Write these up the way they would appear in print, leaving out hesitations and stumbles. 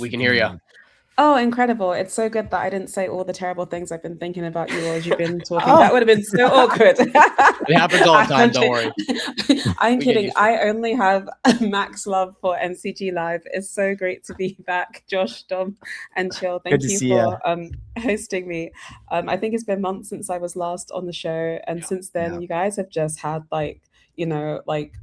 We can hear you. Oh, incredible. It's so good that I didn't say all the terrible things I've been thinking about you as you've been talking. Oh, That would have been so awkward. it happens all the time. Don't worry. I'm We get kidding. used to it. I only have max love for MCG Live. It's so great to be back, Josh, Dom, and Chill. Good Thank to you see you. for hosting me. I think it's been months since I was last on the show, and Yeah. since then, Yeah. you guys have just had like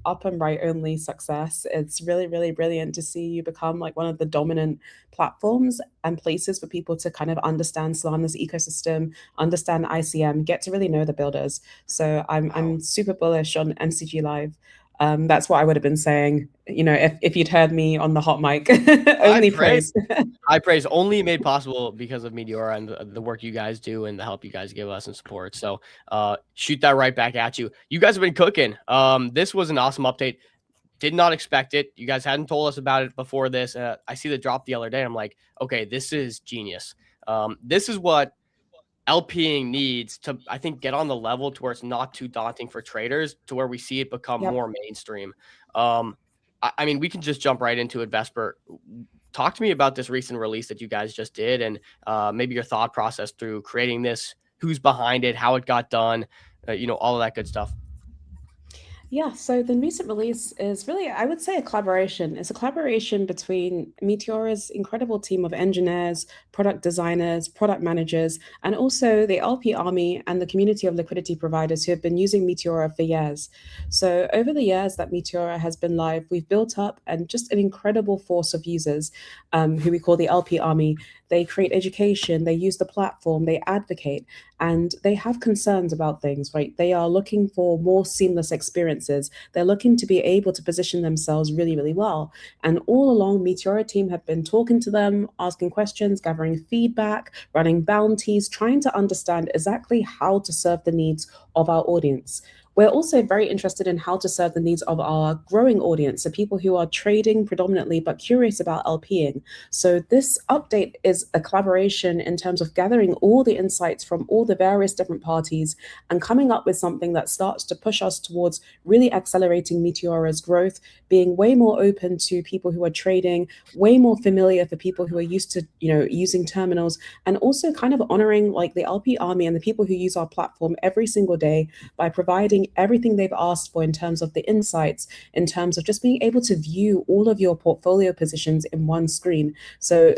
up and right only success. It's really, really brilliant to see you become like one of the dominant platforms and places for people to kind of understand Solana's ecosystem, understand ICM, get to really know the builders. So Wow. I'm super bullish on MCG Live. That's what I would have been saying, if you'd heard me on the hot mic. I Only praise. praise. I praise only made possible because of Meteora and the work you guys do and the help you guys give us and support. So shoot that right back at you. You guys have been cooking. This was an awesome update. Did not expect it. You guys hadn't told us about it before this. I see the drop the other day. I'm like, okay, this is genius. This is what LPing needs to, I think, get on the level to where it's not too daunting for traders, to where we see it become Yep. more mainstream. I mean, we can just jump right into it. Vesper, talk to me about this recent release that you guys just did, and maybe your thought process through creating this, who's behind it, how it got done, all of that good stuff. Yeah, so the recent release is really, I would say, a collaboration. It's a collaboration between Meteora's incredible team of engineers, product designers, product managers, and also the LP Army and the community of liquidity providers who have been using Meteora for years. So over the years that Meteora has been live, we've built up and just an incredible force of users, who we call the LP Army. They create education, they use the platform, they advocate, and they have concerns about things, right? They are looking for more seamless experiences. They're looking to be able to position themselves really, really well. And all along, Meteora team have been talking to them, asking questions, gathering feedback, running bounties, trying to understand exactly how to serve the needs of our audience. We're also very interested in how to serve the needs of our growing audience, so people who are trading predominantly but curious about LPing. So this update is a collaboration in terms of gathering all the insights from all the various different parties and coming up with something that starts to push us towards really accelerating Meteora's growth, being way more open to people who are trading, way more familiar for people who are used to, using terminals, and also kind of honoring like the LP Army and the people who use our platform every single day by providing everything they've asked for in terms of the insights, in terms of just being able to view all of your portfolio positions in one screen. So,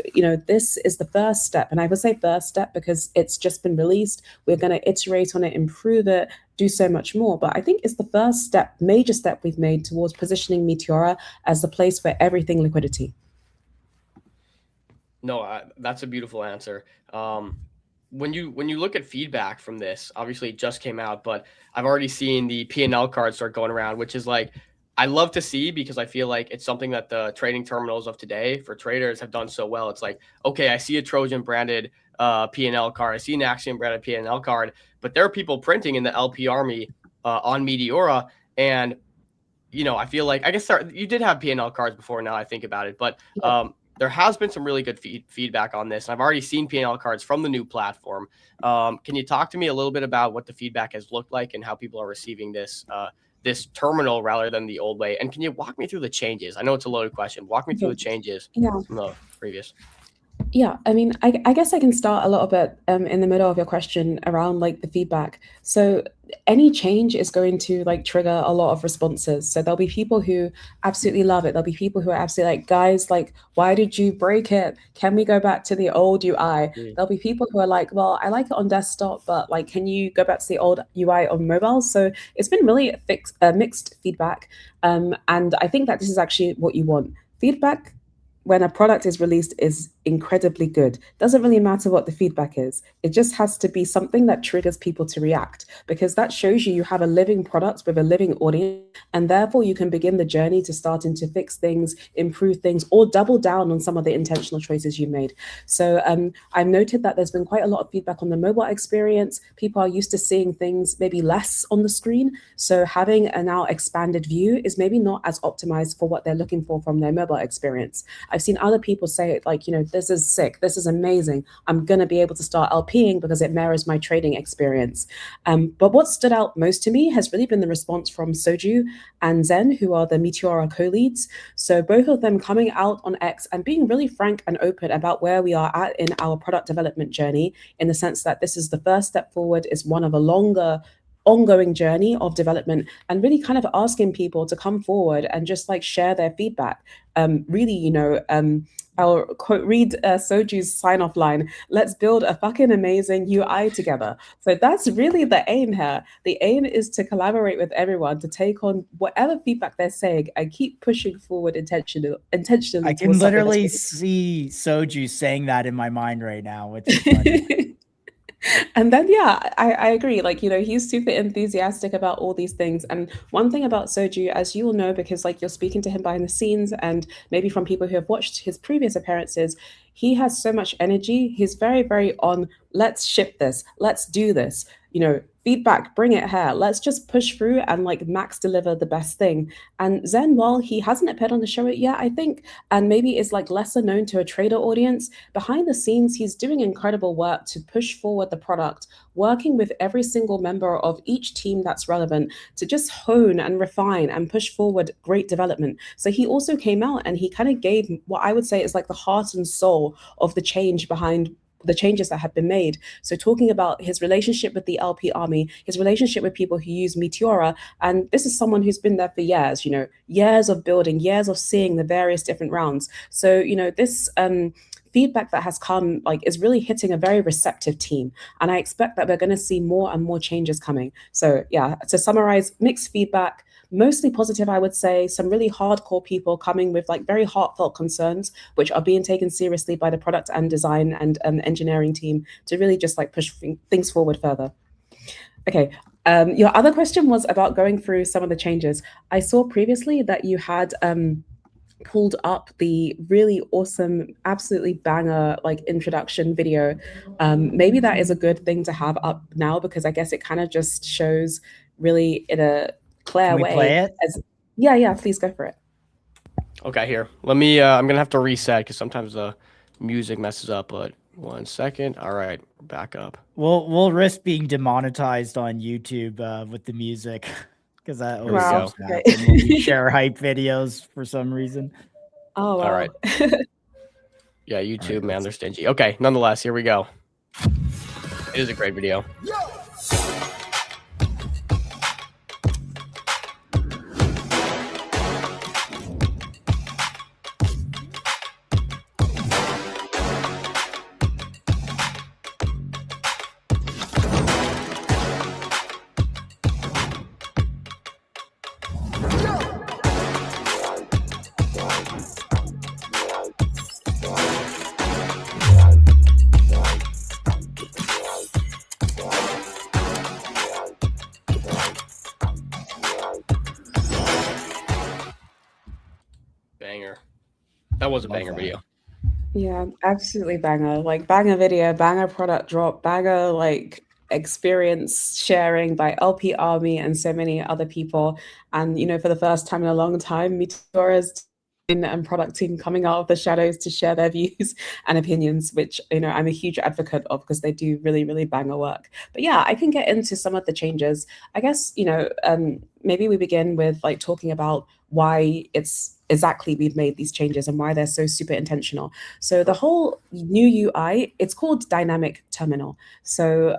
this is the first step. And I would say first step because it's just been released. We're going to iterate on it, improve it, do so much more. But I think it's the first step, major step we've made towards positioning Meteora as the place for everything liquidity. No, that's a beautiful answer. When you look at feedback from this, obviously it just came out, but I've already seen the P&L cards start going around, which is like, I love to see, because I feel like it's something that the trading terminals of today for traders have done so well. It's like, okay, I see a Trojan branded P&L card, I see an Axiom branded P&L card, but there are people printing in the LP Army on Meteora, and I feel like, I guess you did have P&L cards before, now I think about it, but there has been some really good feedback on this. And I've already seen P&L cards from the new platform. Can you talk to me a little bit about what the feedback has looked like and how people are receiving this this terminal rather than the old way? And can you walk me through the changes? I know it's a loaded question. Walk me through Okay. the changes Yeah. from the previous. Yeah, I mean, I guess I can start a little bit in the middle of your question around like the feedback. So any change is going to like trigger a lot of responses. So there'll be people who absolutely love it. There'll be people who are absolutely like, guys, like, why did you break it? Can we go back to the old UI? There'll be people who are like, well, I like it on desktop, but like, can you go back to the old UI on mobile? So it's been really mixed feedback. And I think that this is actually what you want. Feedback when a product is released is incredibly good. Doesn't really matter what the feedback is. It just has to be something that triggers people to react, because that shows you have a living product with a living audience, and therefore you can begin the journey to starting to fix things, improve things, or double down on some of the intentional choices you made. So I've noted that there's been quite a lot of feedback on the mobile experience. People are used to seeing things maybe less on the screen. So having a now expanded view is maybe not as optimized for what they're looking for from their mobile experience. I've seen other people say, like, this is sick, this is amazing. I'm going to be able to start LPing because it mirrors my trading experience. But what stood out most to me has really been the response from Soju and Zen, who are the Meteora co-leads. So both of them coming out on X and being really frank and open about where we are at in our product development journey, in the sense that this is the first step forward, is one of a longer ongoing journey of development, and really kind of asking people to come forward and just like share their feedback. Really, I'll read Soju's sign off line: let's build a fucking amazing UI together. So that's really the aim here. The aim is to collaborate with everyone to take on whatever feedback they're saying and keep pushing forward intentionally. I can literally see Soju saying that in my mind right now, which is funny. And then, yeah, I agree. Like, he's super enthusiastic about all these things. And one thing about Soju, as you will know, because like you're speaking to him behind the scenes and maybe from people who have watched his previous appearances, he has so much energy. He's very, very on, let's ship this, let's do this, feedback, bring it here. Let's just push through and like max deliver the best thing. And Zen, while he hasn't appeared on the show yet, I think, and maybe is like lesser known to a trader audience, behind the scenes, he's doing incredible work to push forward the product, working with every single member of each team that's relevant to just hone and refine and push forward great development. So he also came out and he kind of gave what I would say is like the heart and soul of the change behind the changes that have been made. So talking about his relationship with the LP army, his relationship with people who use Meteora, and this is someone who's been there for years, years of building, years of seeing the various different rounds. So, this feedback that has come like is really hitting a very receptive team, and I expect that we're going to see more and more changes coming. So yeah, to summarize, mixed feedback, mostly positive, I would say. Some really hardcore people coming with like very heartfelt concerns, which are being taken seriously by the product and design and engineering team to really just like push things forward further. Okay. Your other question was about going through some of the changes. I saw previously that you had pulled up the really awesome, absolutely banger like introduction video. Maybe that is a good thing to have up now, because I guess it kind of just shows really in a clear way. Play it? Yeah, please go for it. Okay, here. Let me, I'm going to have to reset because sometimes the music messes up, but 1 second. All right, back up. We'll risk being demonetized on YouTube with the music, because that always Wow. happens when we share hype videos for some reason. Oh, wow. All right. Yeah, YouTube, man, they're stingy. Okay, nonetheless, here we go. It is a great video. Banger. That was a banger video. Yeah, absolutely banger. Like banger video, banger product drop, banger like experience sharing by LP Army and so many other people. And for the first time in a long time, Meteora's and product team coming out of the shadows to share their views and opinions, which I'm a huge advocate of, because they do really, really banger work. But yeah, I can get into some of the changes. I guess maybe we begin with like talking about why it's exactly we've made these changes and why they're so super intentional. So the whole new UI, it's called Dynamic Terminal. So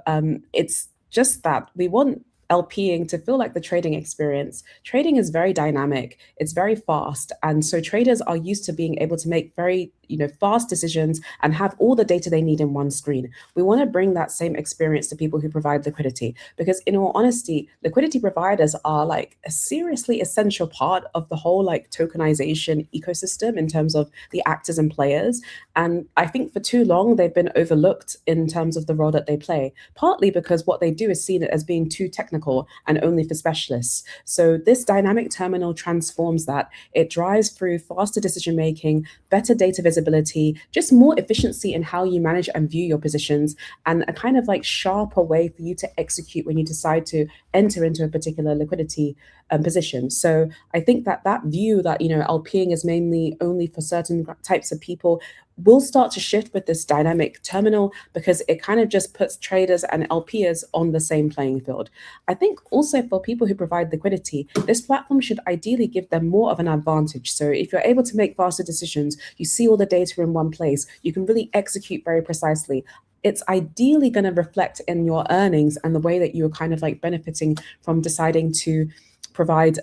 it's just that we want LPing to feel like the trading experience. Trading is very dynamic, it's very fast. And so traders are used to being able to make very fast decisions and have all the data they need in one screen. We want to bring that same experience to people who provide liquidity, because in all honesty, liquidity providers are like a seriously essential part of the whole like tokenization ecosystem in terms of the actors and players. And I think for too long, they've been overlooked in terms of the role that they play, partly because what they do is seen as being too technical and only for specialists. So this dynamic terminal transforms that. It drives through faster decision-making, better data visibility, just more efficiency in how you manage and view your positions, and a kind of like sharper way for you to execute when you decide to enter into a particular liquidity position. So I think that that view that, LPing is mainly only for certain types of people will start to shift with this dynamic terminal, because it kind of just puts traders and LPers on the same playing field. I think also for people who provide liquidity, this platform should ideally give them more of an advantage. So if you're able to make faster decisions, you see all the data in one place, you can really execute very precisely. It's ideally going to reflect in your earnings and the way that you're kind of like benefiting from deciding to provide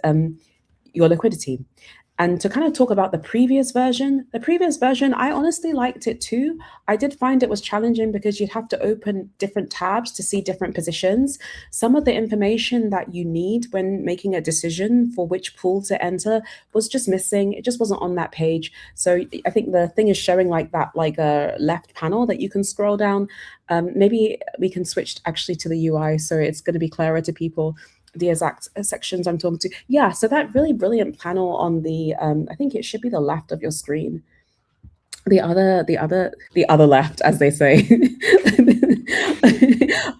your liquidity. And to kind of talk about the previous version, I honestly liked it too. I did find it was challenging because you'd have to open different tabs to see different positions. Some of the information that you need when making a decision for which pool to enter was just missing. It just wasn't on that page. So I think the thing is showing like that, like a left panel that you can scroll down. Maybe we can switch actually to the UI so it's going to be clearer to people the exact sections I'm talking to. Yeah, so that really brilliant panel on the I think it should be the left of your screen. The other left, as they say.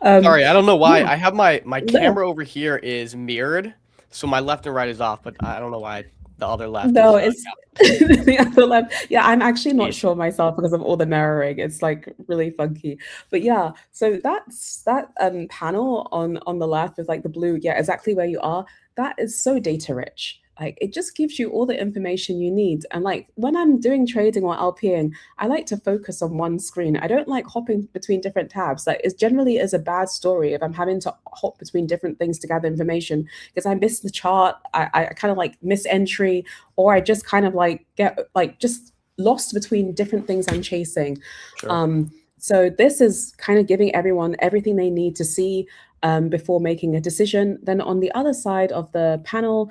Sorry, I don't know why. Yeah. I have my No. camera over here is mirrored, so my left and right is off, but I don't know why the other left No, is it's the other left. Yeah, I'm actually not Jeez. sure myself because of all the mirroring. It's like really funky. But yeah, so that's that panel on the left with like the blue, yeah, exactly where you are. That is so data rich. Like it just gives you all the information you need. And like when I'm doing trading or LPing, I like to focus on one screen. I don't like hopping between different tabs. Like it generally is a bad story if I'm having to hop between different things to gather information, because I miss the chart, I kind of like miss entry, or I just kind of like get like just lost between different things I'm chasing. Sure. So this is kind of giving everyone everything they need to see before making a decision. Then on the other side of the panel,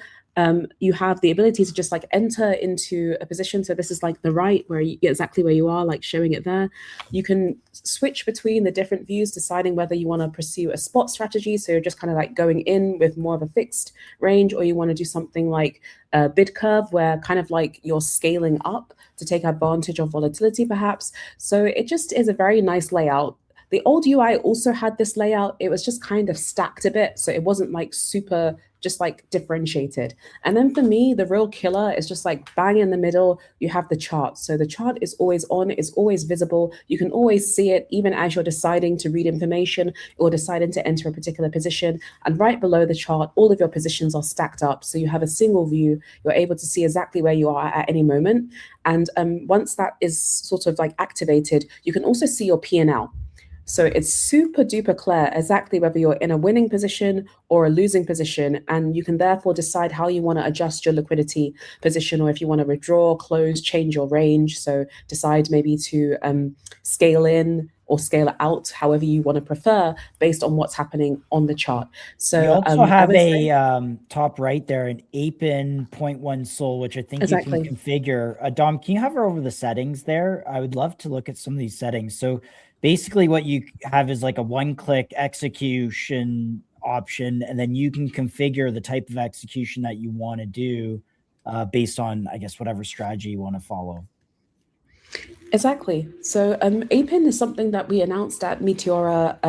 you have the ability to just like enter into a position. So this is like the right where you get exactly where you are, like showing it there. You can switch between the different views, deciding whether you want to pursue a spot strategy. So you're just kind of like going in with more of a fixed range, or you want to do something like a bid curve where kind of like you're scaling up to take advantage of volatility perhaps. So it just is a very nice layout. The old UI also had this layout. It was just kind of stacked a bit. So it wasn't like super just like differentiated. And then for me, the real killer is just like bang in the middle, you have the chart. So the chart is always on, is always visible. You can always see it even as you're deciding to read information or deciding to enter a particular position. And right below the chart, all of your positions are stacked up. So you have a single view. You're able to see exactly where you are at any moment. And once that is sort of like activated, you can also see your P&L. So it's super duper clear exactly whether you're in a winning position or a losing position, and you can therefore decide how you want to adjust your liquidity position, or if you want to withdraw, close, change your range. So decide maybe to scale in or scale out, however you want to prefer, based on what's happening on the chart. So you also I have would say, top right there, an APIN 0.1 SOL, which I think exactly. you can configure. Dom, can you hover over the settings there? I would love to look at some of these settings. So basically what you have is like a one-click execution option, and then you can configure the type of execution that you want to do based on, I guess, whatever strategy you want to follow. Exactly. So APIN is something that we announced at Meteora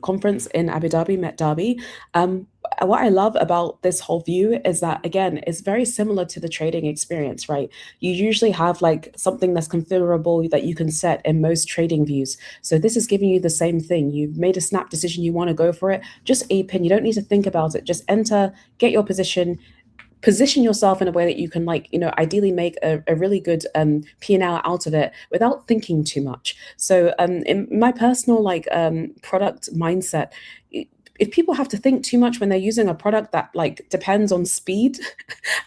conference in Abu Dhabi, Met Dhabi. What I love about this whole view is that, again, it's very similar to the trading experience, right? You usually have like something that's configurable that you can set in most trading views. So this is giving you the same thing. You've made a snap decision, you want to go for it, just APIN. You don't need to think about it. Just enter, get your position yourself in a way that you can, like, ideally make a really good P&L out of it without thinking too much. So in my personal product mindset, if people have to think too much when they're using a product that like depends on speed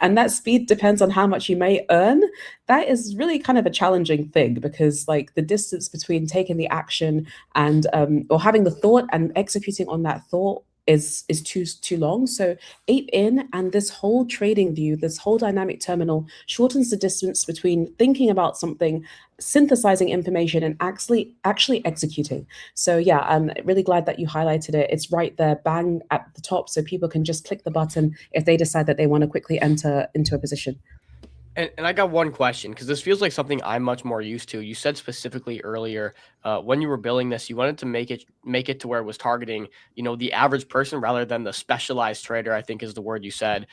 and that speed depends on how much you may earn, that is really kind of a challenging thing, because like the distance between taking the action and or having the thought and executing on that thought is too long. So APIN and this whole trading view, this whole dynamic terminal shortens the distance between thinking about something, synthesizing information, and actually executing. So yeah, I'm really glad that you highlighted it. It's right there, bang at the top, so people can just click the button if they decide that they want to quickly enter into a position. And I got one question because this feels like something I'm much more used to. You said specifically earlier when you were building this, you wanted to make it to where it was targeting, the average person rather than the specialized trader. I think is the word you said.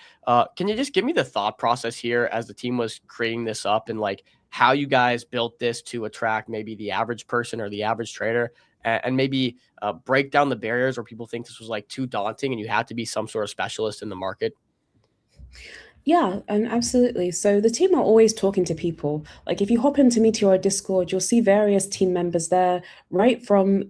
Can you just give me the thought process here as the team was creating this up and like how you guys built this to attract maybe the average person or the average trader, and maybe break down the barriers where people think this was like too daunting and you had to be some sort of specialist in the market? Yeah, absolutely. So the team are always talking to people. Like if you hop into Meteora Discord, you'll see various team members there, right from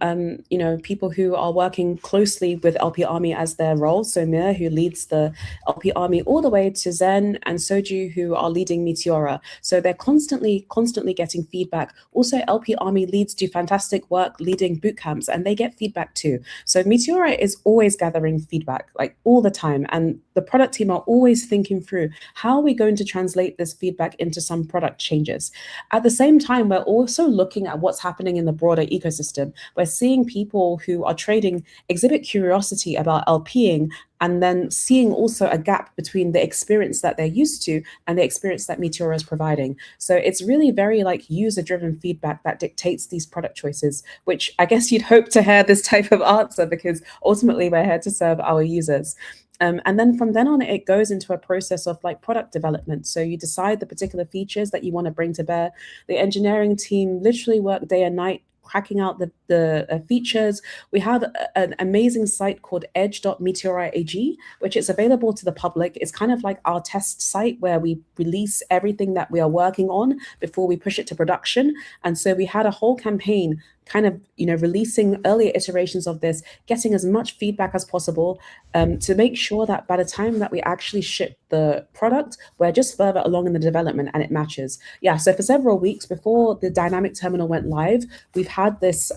people who are working closely with LP Army as their role. So Mir, who leads the LP Army, all the way to Zen and Soju, who are leading Meteora. So they're constantly getting feedback. Also, LP Army leads do fantastic work leading boot camps, and they get feedback too. So Meteora is always gathering feedback, like all the time, and the product team are always thinking through how are we going to translate this feedback into some product changes. At the same time, we're also looking at what's happening in the broader ecosystem. We're seeing people who are trading exhibit curiosity about LPing, and then seeing also a gap between the experience that they're used to and the experience that Meteora is providing. So it's really very like user-driven feedback that dictates these product choices, which I guess you'd hope to hear this type of answer because ultimately we're here to serve our users. And then from then on, it goes into a process of like product development. So you decide the particular features that you want to bring to bear. The engineering team literally work day and night cracking out the features. We have an amazing site called edge.meteora.ag, which is available to the public. It's kind of like our test site where we release everything that we are working on before we push it to production. And so we had a whole campaign kind of releasing earlier iterations of this, getting as much feedback as possible to make sure that by the time that we actually ship the product, we're just further along in the development and it matches. Yeah, so for several weeks before the dynamic terminal went live, we've had this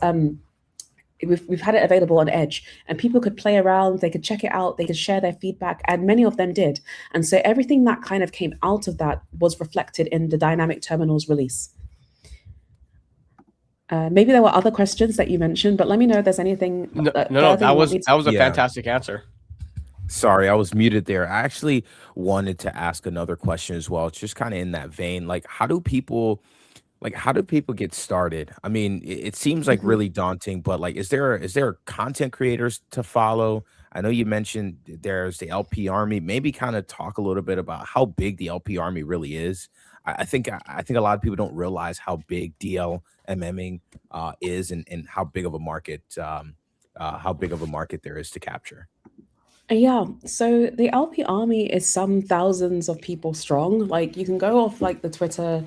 we've had it available on Edge, and people could play around, they could check it out, they could share their feedback, and many of them did. And so everything that kind of came out of that was reflected in the dynamic terminals release. Maybe there were other questions that you mentioned, but let me know if there's anything. No, that was a fantastic answer. Sorry, I was muted there. I actually wanted to ask another question as well. It's just kind of in that vein. Like, how do people get started? I mean, it seems like really daunting, but like, is there content creators to follow? I know you mentioned there's the LP Army. Maybe kind of talk a little bit about how big the LP Army really is. I think a lot of people don't realize how big DLMMing is, and how big of a market there is to capture. Yeah, so the LP Army is some thousands of people strong. Like you can go off like the Twitter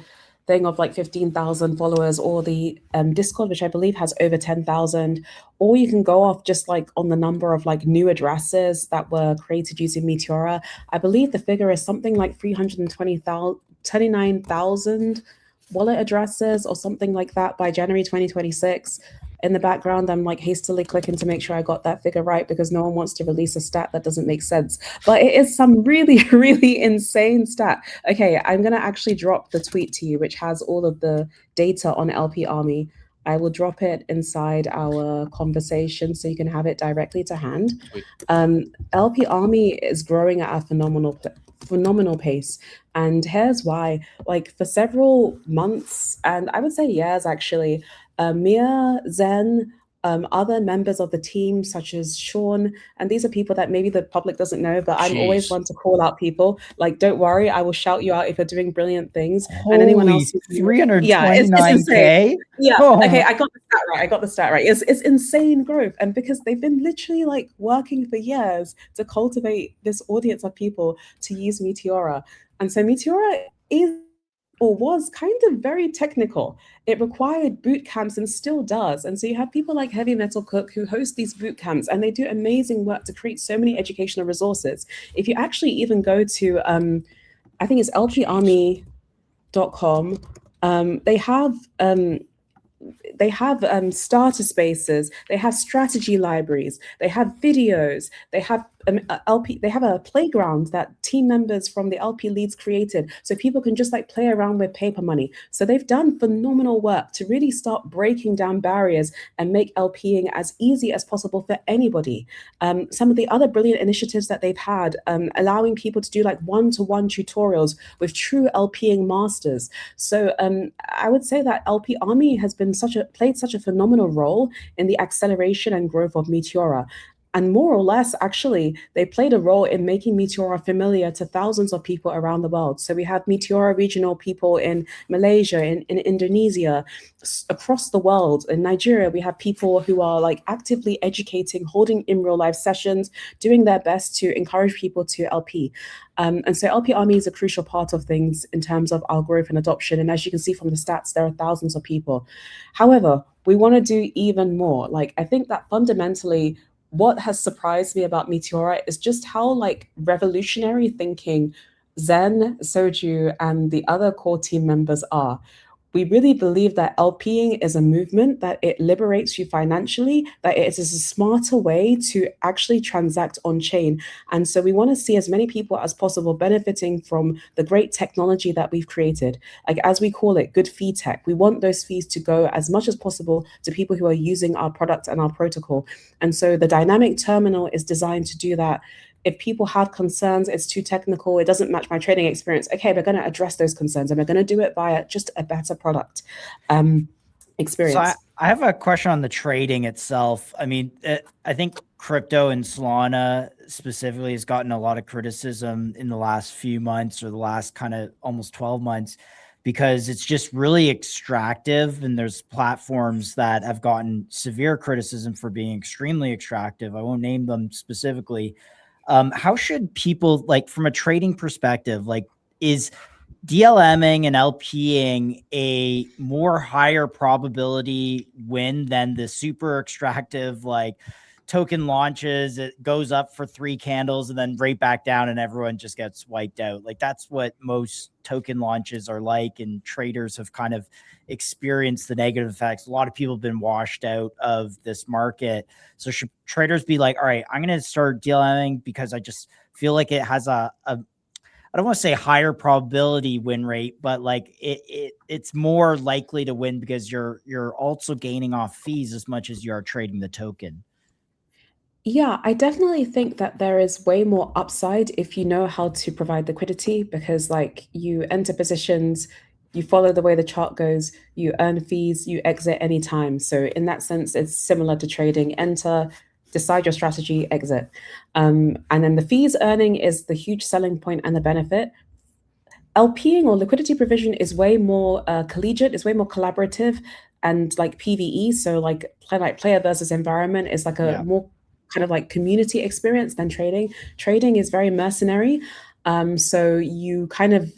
thing of like 15,000 followers, or the Discord, which I believe has over 10,000, or you can go off just like on the number of like new addresses that were created using Meteora. I believe the figure is something like 329,000 wallet addresses or something like that by January 2026. In the background, I'm like hastily clicking to make sure I got that figure right because no one wants to release a stat that doesn't make sense. But it is some really, really insane stat. Okay, I'm going to actually drop the tweet to you, which has all of the data on LP Army. I will drop it inside our conversation so you can have it directly to hand. LP Army is growing at a phenomenal pace. And here's why. Like for several months, and I would say years actually, Mia, Zen, other members of the team, such as Sean, and these are people that maybe the public doesn't know, but I'm always one to call out people. Like, don't worry, I will shout you out if you're doing brilliant things. Holy, and anyone else, 329K. Yeah, Oh. okay, I got the stat right. It's insane growth, and because they've been literally like working for years to cultivate this audience of people to use Meteora, and so Meteora is or was kind of very technical. It required boot camps and still does. And so you have people like Heavy Metal Cook who host these boot camps, and they do amazing work to create so many educational resources. If you actually even go to, I think it's lparmy.com, they have starter spaces, they have strategy libraries, they have videos, they have LP. They have a playground that team members from the LP leads created, so people can just like play around with paper money. So they've done phenomenal work to really start breaking down barriers and make LPing as easy as possible for anybody. Some of the other brilliant initiatives that they've had, allowing people to do like one-to-one tutorials with true LPing masters. So I would say that LP Army has been played such a phenomenal role in the acceleration and growth of Meteora. And more or less, actually, they played a role in making Meteora familiar to thousands of people around the world. So we have Meteora regional people in Malaysia, in Indonesia, across the world. In Nigeria, we have people who are like actively educating, holding in real life sessions, doing their best to encourage people to LP. And so LP Army is a crucial part of things in terms of our growth and adoption. And as you can see from the stats, there are thousands of people. However, we want to do even more. Like, I think that fundamentally, what has surprised me about Meteora is just how like revolutionary thinking Zen, Soju, and the other core team members are. We really believe that LPing is a movement, that it liberates you financially, that it is a smarter way to actually transact on chain. And so we want to see as many people as possible benefiting from the great technology that we've created. Like, as we call it, good fee tech. We want those fees to go as much as possible to people who are using our product and our protocol. And so the dynamic terminal is designed to do that. If people have concerns, it's too technical, it doesn't match my trading experience, okay, we're going to address those concerns and we're going to do it via just a better product experience. So I have a question on the trading itself. I mean, I think crypto and Solana specifically has gotten a lot of criticism in the last few months, or the last kind of almost 12 months, because it's just really extractive. And there's platforms that have gotten severe criticism for being extremely extractive. I won't name them specifically. How should people, like, from a trading perspective, like, is DLMing and LPing a more higher probability win than the super extractive, like, token launches, it goes up for 3 candles and then right back down and everyone just gets wiped out? Like, that's what most token launches are like, and traders have kind of experienced the negative effects. A lot of people have been washed out of this market. So should traders be like, all right, I'm going to start DLMing because I just feel like it has I don't want to say higher probability win rate, but like it's more likely to win because you're also gaining off fees as much as you are trading the token? Yeah, I definitely think that there is way more upside if you know how to provide liquidity, because like you enter positions, you follow the way the chart goes, you earn fees, you exit anytime. So in that sense, it's similar to trading. Enter, decide your strategy, exit. And then the fees earning is the huge selling point and the benefit. LPing or liquidity provision is way more collegiate, it's way more collaborative and like PvE. So like player versus environment is like a more kind of like community experience than trading. Trading is very mercenary. So you kind of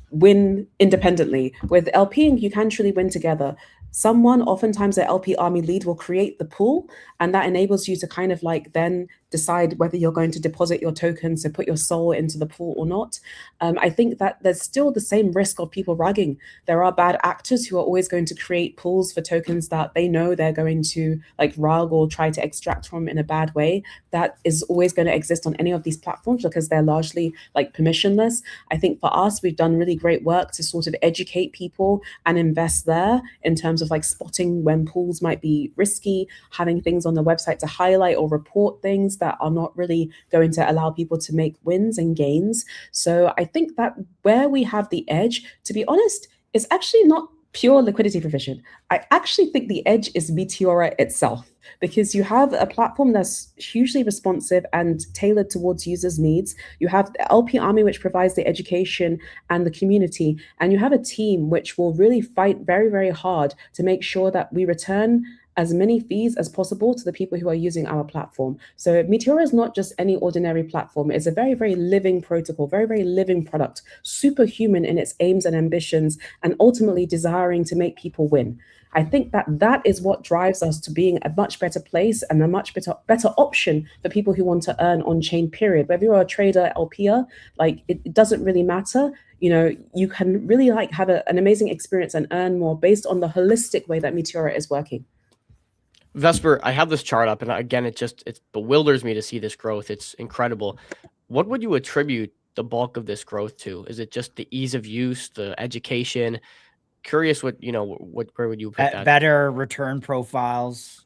win independently. With LPing, you can truly win together. Someone, oftentimes the LP Army lead, will create the pool, and that enables you to kind of like then decide whether you're going to deposit your tokens, so put your soul into the pool or not. I think that there's still the same risk of people rugging. There are bad actors who are always going to create pools for tokens that they know they're going to like rug or try to extract from in a bad way. That is always going to exist on any of these platforms because they're largely like permissionless. I think for us, we've done really great work to sort of educate people and invest there in terms of like spotting when pools might be risky, having things on the website to highlight or report things that are not really going to allow people to make wins and gains. So I think that where we have the edge, to be honest, is actually not pure liquidity provision. I actually think the edge is Meteora itself, because you have a platform that's hugely responsive and tailored towards users' needs. You have the LP Army, which provides the education and the community, and you have a team which will really fight very, very hard to make sure that we return as many fees as possible to the people who are using our platform. So Meteora is not just any ordinary platform. It's a very, very living protocol, very, very living product, superhuman in its aims and ambitions, and ultimately desiring to make people win. I think that that is what drives us to being a much better place and a much better option for people who want to earn on chain, period. Whether you're a trader, LPer, like it doesn't really matter. You know, you can really like have an amazing experience and earn more based on the holistic way that Meteora is working. Vesper, I have this chart up, and again, it bewilders me to see this growth. It's incredible. What would you attribute the bulk of this growth to? Is it just the ease of use, the education? Curious what, where would you put that? Better return profiles.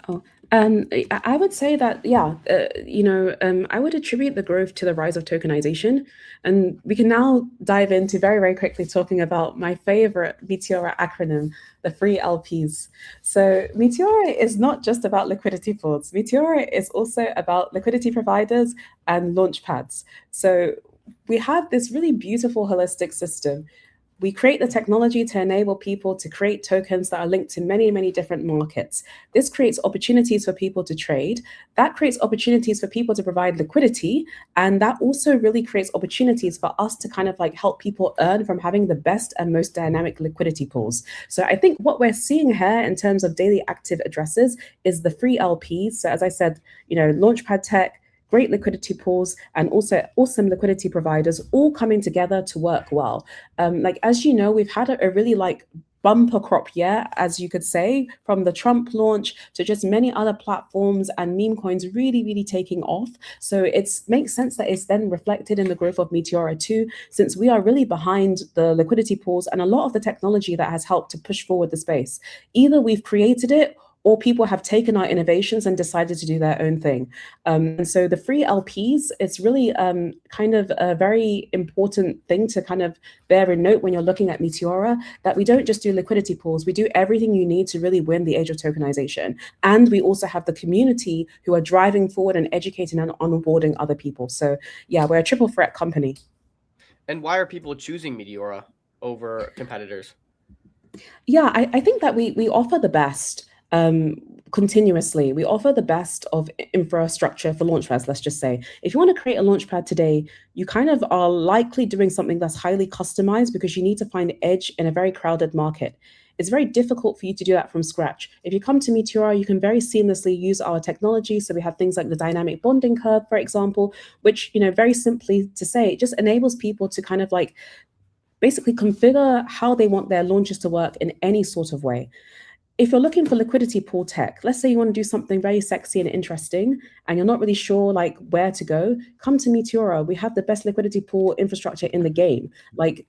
Oh, I would say that, yeah, I would attribute the growth to the rise of tokenization. And we can now dive into very, very quickly talking about my favorite Meteora acronym, the free LPs. So Meteora is not just about liquidity pools. Meteora is also about liquidity providers and launch pads. So we have this really beautiful holistic system. We create the technology to enable people to create tokens that are linked to many, many different markets. This creates opportunities for people to trade. That creates opportunities for people to provide liquidity. And that also really creates opportunities for us to kind of like help people earn from having the best and most dynamic liquidity pools. So I think what we're seeing here in terms of daily active addresses is the free LPs. So as I said, Launchpad Tech, great liquidity pools, and also awesome liquidity providers all coming together to work well. As you know, we've had a really bumper crop year, as you could say, from the Trump launch to just many other platforms and meme coins really, really taking off. So it makes sense that it's then reflected in the growth of Meteora too, since we are really behind the liquidity pools and a lot of the technology that has helped to push forward the space. Either we've created it or people have taken our innovations and decided to do their own thing. And so the free LPs, it's really kind of a very important thing to kind of bear in note when you're looking at Meteora, that we don't just do liquidity pools, we do everything you need to really win the age of tokenization. And we also have the community who are driving forward and educating and onboarding other people. So yeah, we're a triple threat company. And why are people choosing Meteora over competitors? Yeah, I think that we offer the best. Continuously. We offer the best of infrastructure for launchpads, let's just say. If you want to create a launchpad today, you kind of are likely doing something that's highly customized because you need to find edge in a very crowded market. It's very difficult for you to do that from scratch. If you come to Meteora, you can very seamlessly use our technology. So we have things like the dynamic bonding curve, for example, which, very simply to say, it just enables people to kind of basically configure how they want their launches to work in any sort of way. If you're looking for liquidity pool tech, let's say you want to do something very sexy and interesting and you're not really sure where to go, come to Meteora. We have the best liquidity pool infrastructure in the game.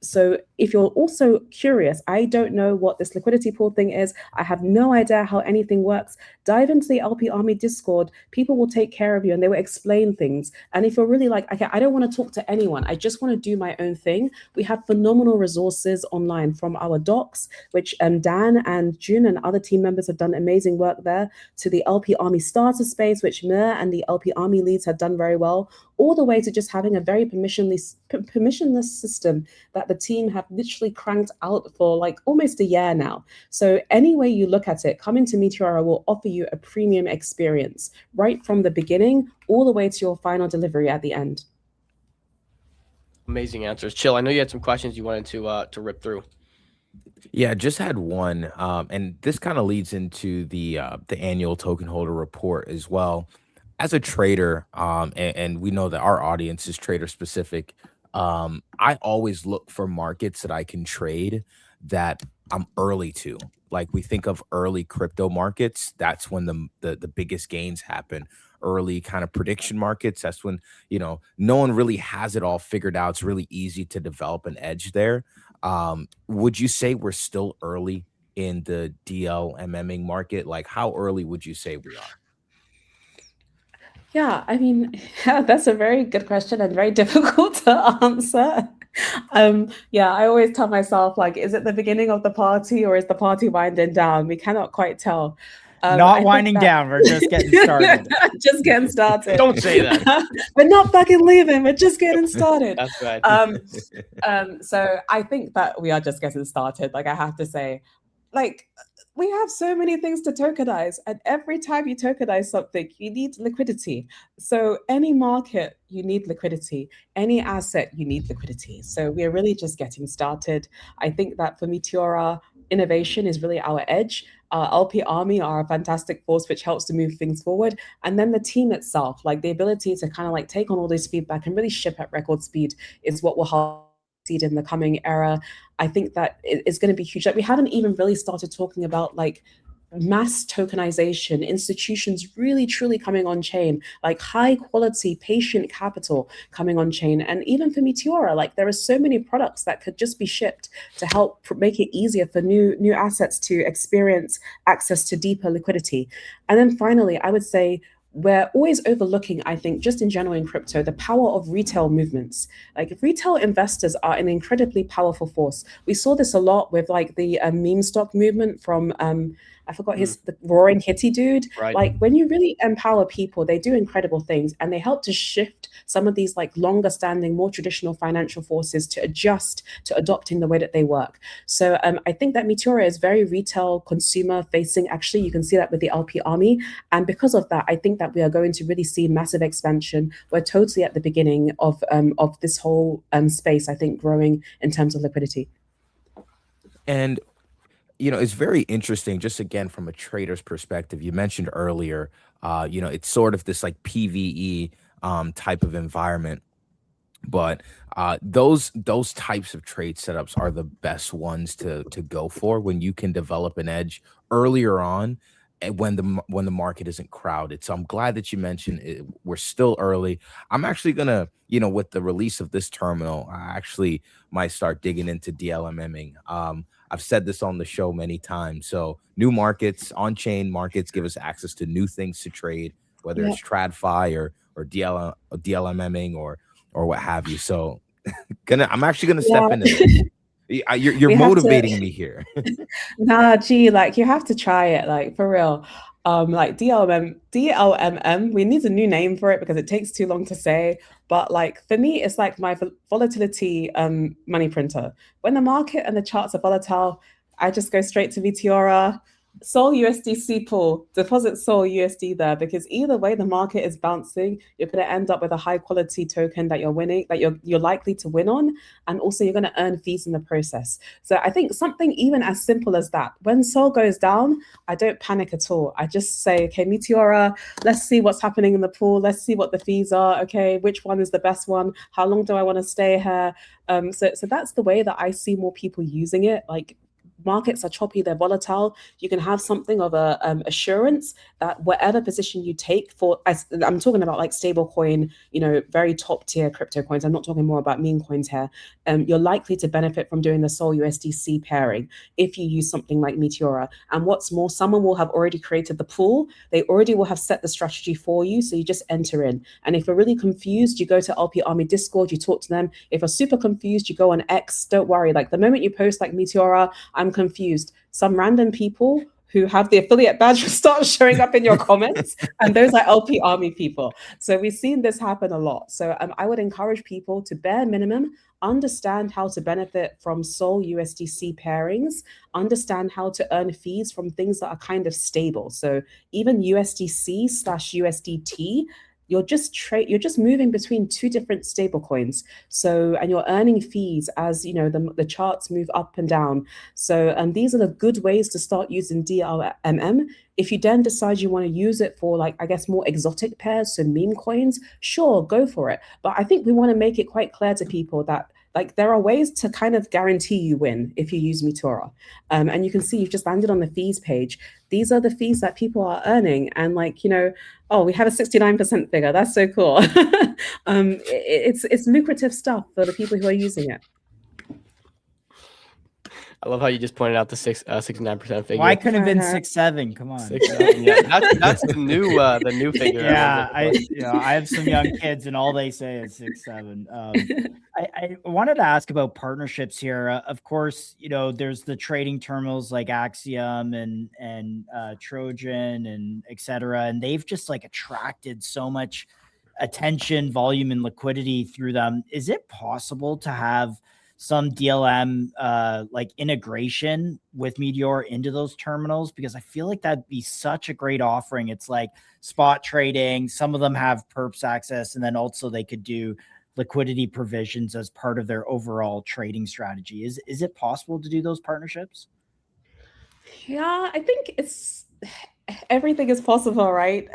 So if you're also curious, I don't know what this liquidity pool thing is, I have no idea how anything works, dive into the LP Army Discord. People will take care of you and they will explain things. And if you're really okay, I don't want to talk to anyone, I just want to do my own thing, we have phenomenal resources online from our docs, which Dan and June and other team members have done amazing work there, to the LP Army starter space, which Mir and the LP Army leads have done very well, all the way to just having a very permissionless system that the team have literally cranked out for almost a year now. So any way you look at it, coming to Meteora will offer you a premium experience right from the beginning all the way to your final delivery at the end. Amazing answers. Chill, I know you had some questions you wanted to rip through. Yeah, just had one, and this kind of leads into the annual token holder report as well. As a trader, and we know that our audience is trader specific, I always look for markets that I can trade that I'm early to. Like we think of early crypto markets, that's when the biggest gains happen. Early kind of prediction markets, that's when no one really has it all figured out. It's really easy to develop an edge there. Would you say we're still early in the DLMMing market? Like how early would you say we are? Yeah, I mean, that's a very good question and very difficult to answer. Yeah, I always tell myself, is it the beginning of the party or is the party winding down? We cannot quite tell. Not winding down, we're just getting started. Just getting started. Don't say that. We're not fucking leaving, we're just getting started. That's right. So I think that we are just getting started. I have to say, we have so many things to tokenize, and every time you tokenize something, you need liquidity. So any market, you need liquidity. Any asset, you need liquidity. So we're really just getting started. I think that for Meteora, innovation is really our edge. LP Army are a fantastic force which helps to move things forward. And then the team itself, the ability to kind of take on all this feedback and really ship at record speed is what will help succeed in the coming era. I think that it's going to be huge. Like, we haven't even really started talking about like mass tokenization, institutions really truly coming on chain, like high quality patient capital coming on chain. And even for Meteora, like there are so many products that could just be shipped to help make it easier for new assets to experience access to deeper liquidity. And then finally, I would say we're always overlooking, I think, just in general in crypto, the power of retail movements. Like retail investors are an incredibly powerful force. We saw this a lot with like the meme stock movement from I forgot the Roaring Kitty dude. Right. Like when you really empower people, they do incredible things, and they help to shift some of these like longer standing, more traditional financial forces to adjust to adopting the way that they work. So I think that Meteora is very retail consumer facing. Actually, you can see that with the LP army. And because of that, I think that we are going to really see massive expansion. We're totally at the beginning of this whole space, I think, growing in terms of liquidity. And it's very interesting, just again from a trader's perspective. You mentioned earlier, it's sort of this like PVE type of environment, but those types of trade setups are the best ones to go for when you can develop an edge earlier on, and when the market isn't crowded. So I'm glad that you mentioned it. We're still early. I'm actually gonna, with the release of this terminal, I actually might start digging into DLMMing. I've said this on the show many times. So new markets, on-chain markets, give us access to new things to trade, whether it's TradFi or DLMMing or what have you. So I'm actually gonna step into this. You're motivating me here. Nah, gee, like you have to try it, like for real. Like DLMM, we need a new name for it because it takes too long to say. But like for me, it's like my volatility money printer. When the market and the charts are volatile, I just go straight to Meteora, Sol USDC pool, deposit Sol USD there, because either way the market is bouncing, you're going to end up with a high quality token that you're winning, that you're likely to win on, and also you're going to earn fees in the process. So I think something even as simple as that, when Sol goes down, I don't panic at all. I just say, okay, Meteora, let's see what's happening in the pool. Let's see what the fees are. Okay, which one is the best one? How long do I want to stay here? So that's the way that I see more people using it. Like, markets are choppy, they're volatile. You can have something of a assurance that whatever position you take I'm talking about like stable coin, very top tier crypto coins. I'm not talking more about meme coins here. You're likely to benefit from doing the Sol USDC pairing if you use something like Meteora. And what's more, someone will have already created the pool. They already will have set the strategy for you. So you just enter in. And if you're really confused, you go to LP Army Discord, you talk to them. If you're super confused, you go on X. Don't worry. Like the moment you post like Meteora, I'm confused, some random people who have the affiliate badge will start showing up in your comments, and those are LP Army people. So we've seen this happen a lot. So I would encourage people to bare minimum understand how to benefit from Sol USDC pairings, understand how to earn fees from things that are kind of stable. So even USDC/USDT, you're just moving between two different stable coins. So, and you're earning fees as the charts move up and down. So these are the good ways to start using DLMM. If you then decide you want to use it for like, I guess, more exotic pairs, so meme coins, sure, go for it. But I think we want to make it quite clear to people that like there are ways to kind of guarantee you win if you use Meteora. And you can see you've just landed on the fees page. These are the fees that people are earning. And like, oh, we have a 69% figure. That's so cool. It's lucrative stuff for the people who are using it. I love how you just pointed out the 69% figure. Why couldn't have been 6.7? Come on. 6.7. Yeah, that's the new figure. Yeah, I have some young kids, and all they say is 6.7. I wanted to ask about partnerships here. Of course, there's the trading terminals like Axiom and Trojan and etc. And they've just like attracted so much attention, volume, and liquidity through them. Is it possible to have some DLM like integration with Meteor into those terminals? Because I feel like that'd be such a great offering. It's like spot trading. Some of them have perps access, and then also they could do liquidity provisions as part of their overall trading strategy. Is it possible to do those partnerships? Yeah, I think everything is possible, right?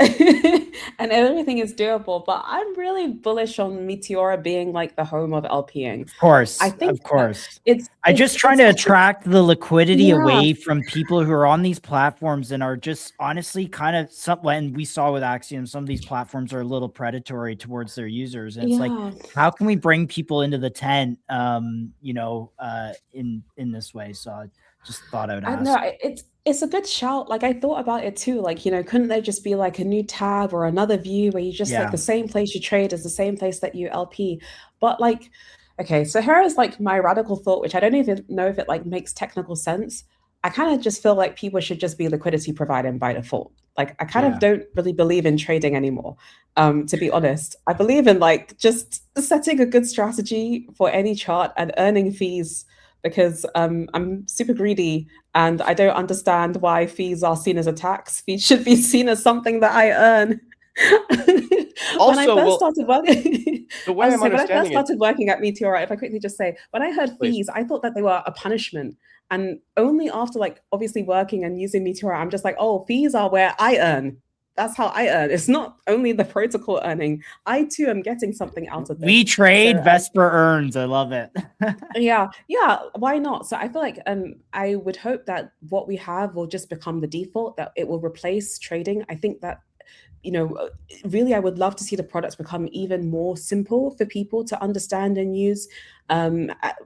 And everything is doable. But I'm really bullish on Meteora being like the home of LPing. Of course, I think of course. it's I just trying to attract the liquidity yeah. away from people who are on these platforms and are just honestly kind of when we saw with Axiom, some of these platforms are a little predatory towards their users. And it's like, Yeah. how can we bring people into the tent, in this way? So I just thought I would I ask. know it's a good shout. Like I thought about it too. Like, couldn't there just be like a new tab or another view where you just like Yeah. the same place you trade is the same place that you LP? But like, okay, so here is like my radical thought, which I don't even know if it like makes technical sense. I kind of just feel like people should just be liquidity provided by default. Like I kind Yeah. of don't really believe in trading anymore. To be honest, I believe in like just setting a good strategy for any chart and earning fees because I'm super greedy and I don't understand why fees are seen as a tax. Fees should be seen as something that I earn. When I Also, first well, started working, the I way was I'm gonna say, when I first understanding it, started working at Meteora, if I quickly just say, when I heard please. fees, I thought that they were a punishment. And only after like obviously working and using Meteora, I'm just like, oh, fees are where I earn. That's how I earn. It's not only the protocol earning. I too am getting something out of this. We trade, So Vesper earns. I love it. yeah, why not? So I feel like I would hope that what we have will just become the default, that it will replace trading. I think that really I would love to see the products become even more simple for people to understand and use,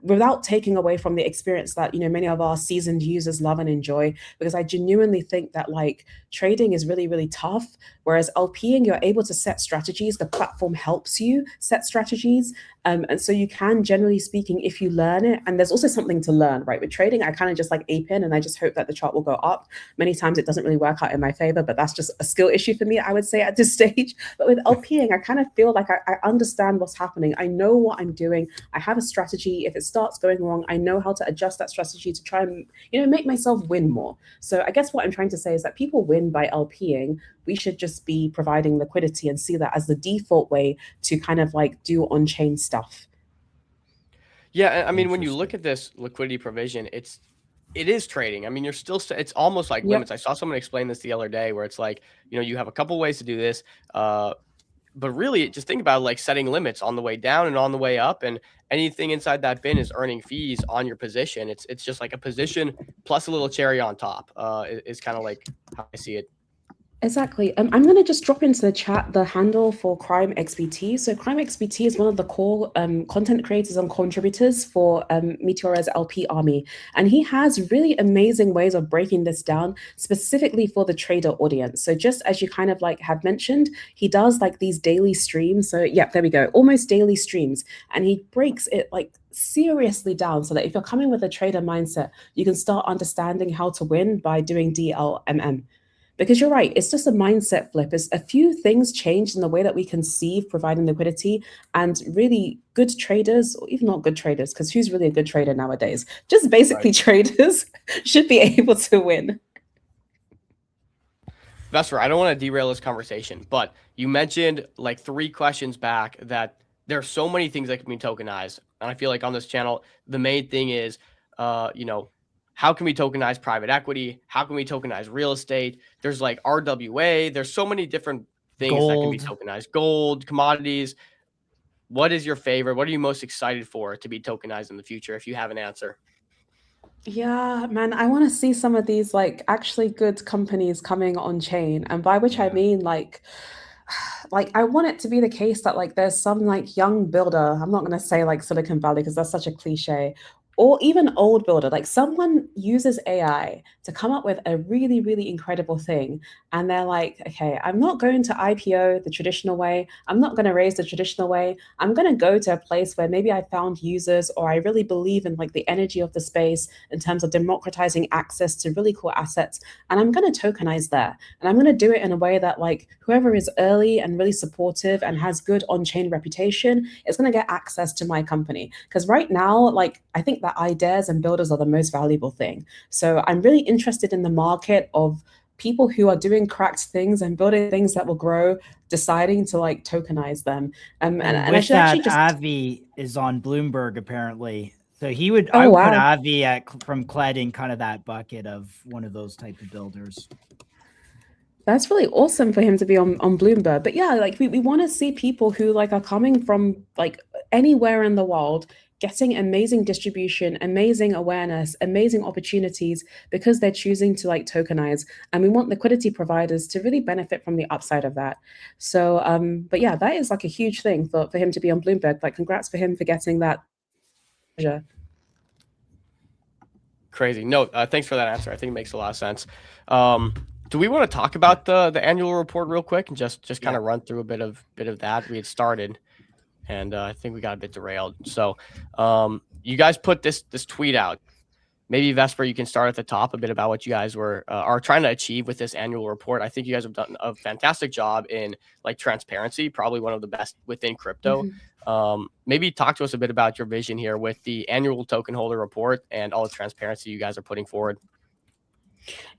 without taking away from the experience that many of our seasoned users love and enjoy, because I genuinely think that like trading is really, really tough, whereas LPing, you're able to set strategies. The platform helps you set strategies, and so you can, generally speaking, if you learn it, and there's also something to learn, right? With trading, I kind of just like ape in and I just hope that the chart will go up. Many times it doesn't really work out in my favor, but that's just a skill issue for me, I would say, at this stage. But with LPing, I kind of feel like I understand what's happening. I know what I'm doing. I have a strategy. If it starts going wrong, I know how to adjust that strategy to try and make myself win more. So I guess what I'm trying to say is that people win by LPing. We should just be providing liquidity and see that as the default way to kind of like do on-chain stuff. Yeah, I mean, when you look at this liquidity provision, it is trading. I mean, you're still it's almost like limits. I saw someone explain this the other day where it's like, you have a couple ways to do this. But really just think about like setting limits on the way down and on the way up, and anything inside that bin is earning fees on your position. It's just like a position plus a little cherry on top, is kind of like how I see it. Exactly. I'm going to just drop into the chat the handle for Crime XBT. So Crime XBT is one of the core content creators and contributors for Meteora's LP army. And he has really amazing ways of breaking this down specifically for the trader audience. So just as you kind of like have mentioned, he does like these daily streams. So yeah, there we go. Almost daily streams. And he breaks it like seriously down so that if you're coming with a trader mindset, you can start understanding how to win by doing DLMM. Because you're right, it's just a mindset flip. It's a few things changed in the way that we conceive providing liquidity, and really good traders, or even not good traders, because who's really a good trader nowadays? Just basically traders should be able to win. Vesper, I don't want to derail this conversation, but you mentioned like 3 questions back that there are so many things that can be tokenized. And I feel like on this channel, the main thing is, how can we tokenize private equity? How can we tokenize real estate? There's like RWA. There's so many different things that can be tokenized. Gold, commodities. What is your favorite? What are you most excited for to be tokenized in the future, if you have an answer? Yeah, man, I want to see some of these like actually good companies coming on chain. And by which I mean like I want it to be the case that like there's some like young builder, I'm not going to say like Silicon Valley because that's such a cliche, or even old builder, like someone uses AI to come up with a really, really incredible thing. And they're like, okay, I'm not going to IPO the traditional way. I'm not going to raise the traditional way. I'm going to go to a place where maybe I found users, or I really believe in like the energy of the space in terms of democratizing access to really cool assets. And I'm going to tokenize there. And I'm going to do it in a way that like whoever is early and really supportive and has good on-chain reputation is going to get access to my company. Because right now, like I think that ideas and builders are the most valuable thing. So I'm really interested in the market of people who are doing cracked things and building things that will grow, deciding to like tokenize them. And I should that, actually just Avi is on Bloomberg apparently. So he would, Oh, I would wow. put Avi from Kled in kind of that bucket of one of those type of builders. That's really awesome for him to be on Bloomberg. But yeah, like we want to see people who like are coming from like anywhere in the world, getting amazing distribution, amazing awareness, amazing opportunities because they're choosing to like tokenize. And we want liquidity providers to really benefit from the upside of that. So but yeah, that is like a huge thing for him to be on Bloomberg. Like congrats for him for getting that. Crazy. No, thanks for that answer. I think it makes a lot of sense. Do we want to talk about the annual report real quick and just kind of run through a bit of that? We had started, and I think we got a bit derailed. So, you guys put this tweet out. Maybe Vesper, you can start at the top a bit about what you guys were are trying to achieve with this annual report. I think you guys have done a fantastic job in like transparency, probably one of the best within crypto. Maybe talk to us a bit about your vision here with the annual token holder report and all the transparency you guys are putting forward.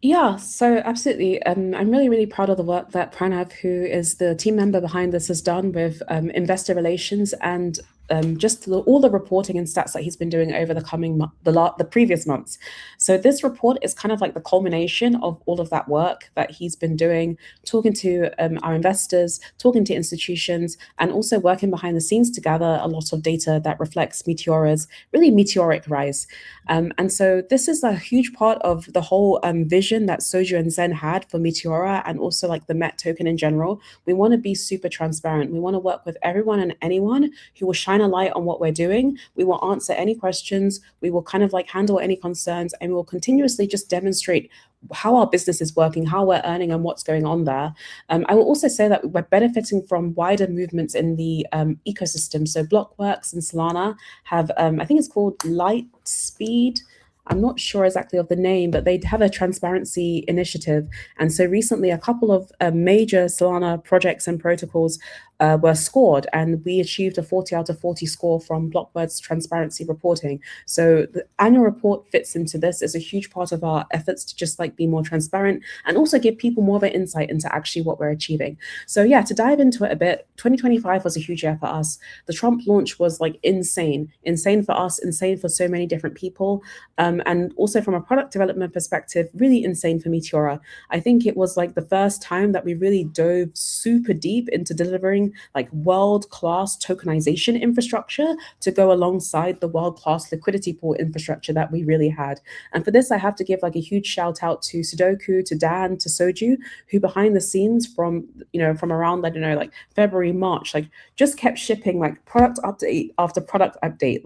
Yeah, so absolutely. I'm really, really proud of the work that Pranav, who is the team member behind this, has done with investor relations and just all the reporting and stats that he's been doing over the previous months. So this report is kind of like the culmination of all of that work that he's been doing, talking to our investors, talking to institutions, and also working behind the scenes to gather a lot of data that reflects Meteora's really meteoric rise. And so this is a huge part of the whole vision that Soju and Zen had for Meteora and also like the MET token in general. We want to be super transparent. We want to work with everyone and anyone who will shine a light on what we're doing. We will answer any questions. We will kind of like handle any concerns, and we will continuously just demonstrate how our business is working, how we're earning, and what's going on there. I will also say that we're benefiting from wider movements in the ecosystem. So Blockworks and Solana have, I think it's called Lightspeed. I'm not sure exactly of the name, but they have a transparency initiative. And so recently, a couple of major Solana projects and protocols were scored, and we achieved a 40 out of 40 score from Blockbird's transparency reporting. So the annual report fits into this as a huge part of our efforts to just like be more transparent and also give people more of an insight into actually what we're achieving. So yeah, to dive into it a bit, 2025 was a huge year for us. The Trump launch was like insane for us, insane for so many different people. And also from a product development perspective, really insane for Meteora. I think it was like the first time that we really dove super deep into delivering like world-class tokenization infrastructure to go alongside the world-class liquidity pool infrastructure that we really had. And for this, I have to give like a huge shout out to Sudoku, to Dan, to Soju, who behind the scenes from around, I don't know, like February, March, like just kept shipping like product update after product update.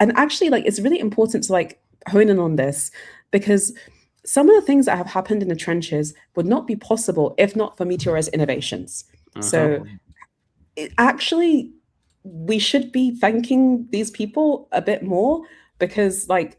And actually, like, it's really important to like hone in on this because some of the things that have happened in the trenches would not be possible if not for Meteora's innovations. So actually, we should be thanking these people a bit more because like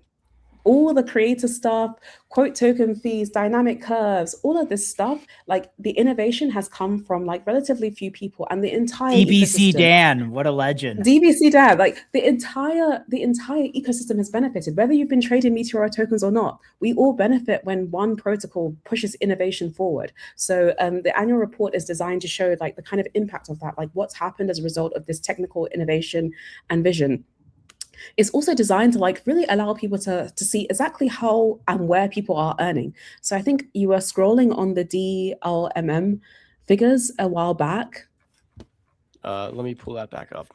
all the creator stuff, quote token fees, dynamic curves, all of this stuff, like the innovation has come from like relatively few people, and the entire DBC Dan, what a legend. DBC Dan, like the entire ecosystem has benefited. Whether you've been trading Meteora tokens or not, we all benefit when one protocol pushes innovation forward. So the annual report is designed to show like the kind of impact of that, like what's happened as a result of this technical innovation and vision. It's also designed to like really allow people to see exactly how and where people are earning. So I think you were scrolling on the DLMM figures a while back. Let me pull that back up.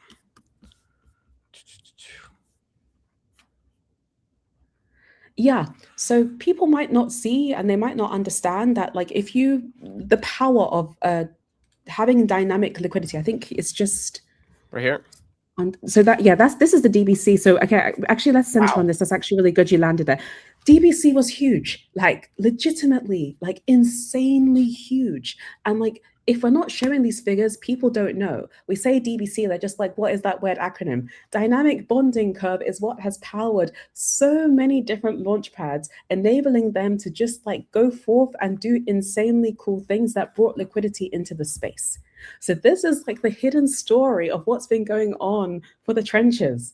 Yeah, so people might not see and they might not understand that like the power of having dynamic liquidity, I think it's just right here. So this is the DBC. So okay, actually let's center on this. That's actually really good you landed there. DBC was huge, like legitimately, like insanely huge. And like if we're not showing these figures, people don't know. We say DBC, they're just like, what is that weird acronym? Dynamic bonding curve is what has powered so many different launch pads, enabling them to just like go forth and do insanely cool things that brought liquidity into the space. So this is like the hidden story of what's been going on for the trenches.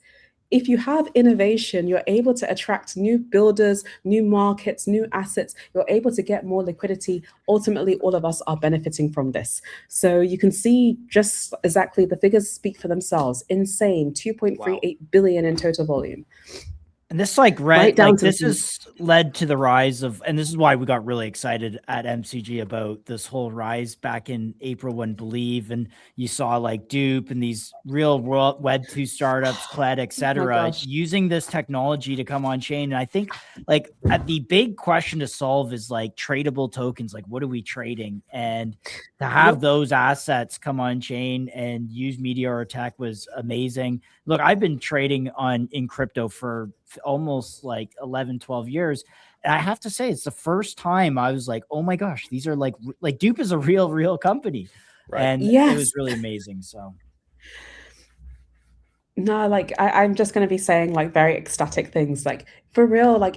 If you have innovation, you're able to attract new builders, new markets, new assets. You're able to get more liquidity. Ultimately, all of us are benefiting from this. So you can see just exactly the figures speak for themselves. Insane, 2.38 billion in total volume. And this Right down to the this T. has led to the rise of, and this is why we got really excited at MCG about this whole rise back in April when Believe, and you saw like Dupe and these real world Web2 startups, Cled, Oh my etc., gosh. using this technology to come on chain. And I think like at the big question to solve is like tradable tokens. Like, what are we trading? And to have Yep. those assets come on chain and use Meteora tech was amazing. Look, I've been trading in crypto for almost like 11, 12 years. And I have to say, it's the first time I was like, oh my gosh, these are like Dupe is a real company. Right. And it Yes. was really amazing. So No, like I'm just going to be saying like very ecstatic things. Like for real, like